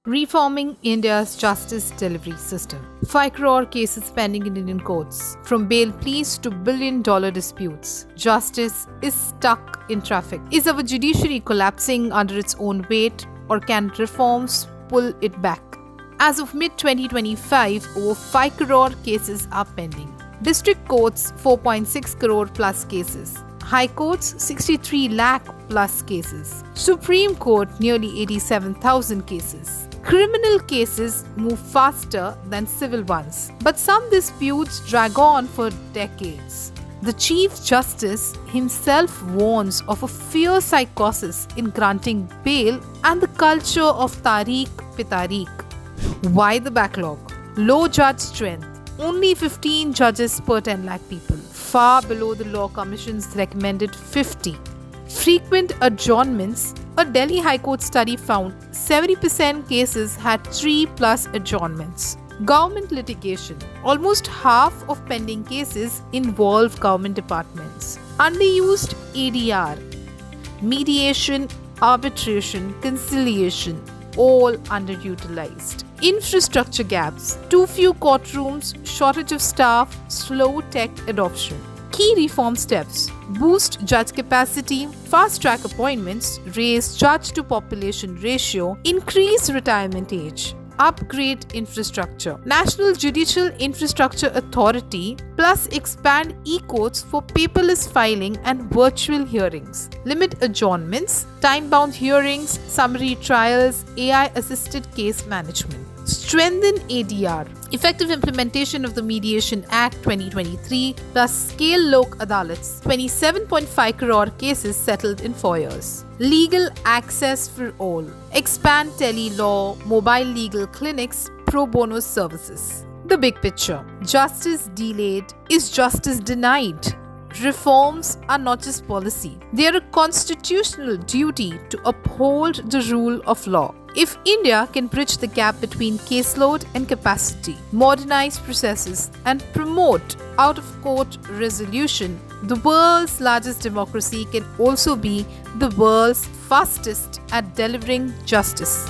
Reforming India's justice delivery system. 5 crore cases pending in Indian courts. From bail pleas to billion-dollar disputes. Justice is stuck in traffic. Is our judiciary collapsing under its own weight, or can reforms pull it back? As of mid-2025, over 5 crore cases are pending. District courts 4.6 crore plus cases. High courts 63 lakh plus cases. Supreme Court nearly 87,000 cases. Criminal cases move faster than civil ones, but some disputes drag on for decades. The Chief Justice himself warns of a fierce psychosis in granting bail and the culture of tariq pe tariq. Why the backlog? Low judge strength. Only 15 judges per 10 lakh people, far below the Law Commission's recommended 50. Frequent adjournments. A Delhi High Court study found 70% cases had 3+ adjournments. Government litigation. Almost half of pending cases involve government departments. Underused ADR. Mediation, arbitration, conciliation, all underutilized. Infrastructure gaps. Too few courtrooms, shortage of staff, slow tech adoption. Key reform steps: boost judge capacity, fast track appointments, raise judge to population ratio, increase retirement age, upgrade infrastructure. National Judicial Infrastructure Authority plus expand e-courts for paperless filing and virtual hearings. Limit adjournments, time-bound hearings, summary trials, AI-assisted case management. Strengthen ADR. Effective implementation of the Mediation Act 2023 plus scale Lok Adalats. 27.5 crore cases settled in 4 years. Legal access for all. Expand tele-law, mobile legal clinics, pro bono services. The big picture. Justice delayed is justice denied. Reforms are not just policy. They are a constitutional duty to uphold the rule of law. If India can bridge the gap between caseload and capacity, modernize processes, and promote out-of-court resolution, the world's largest democracy can also be the world's fastest at delivering justice.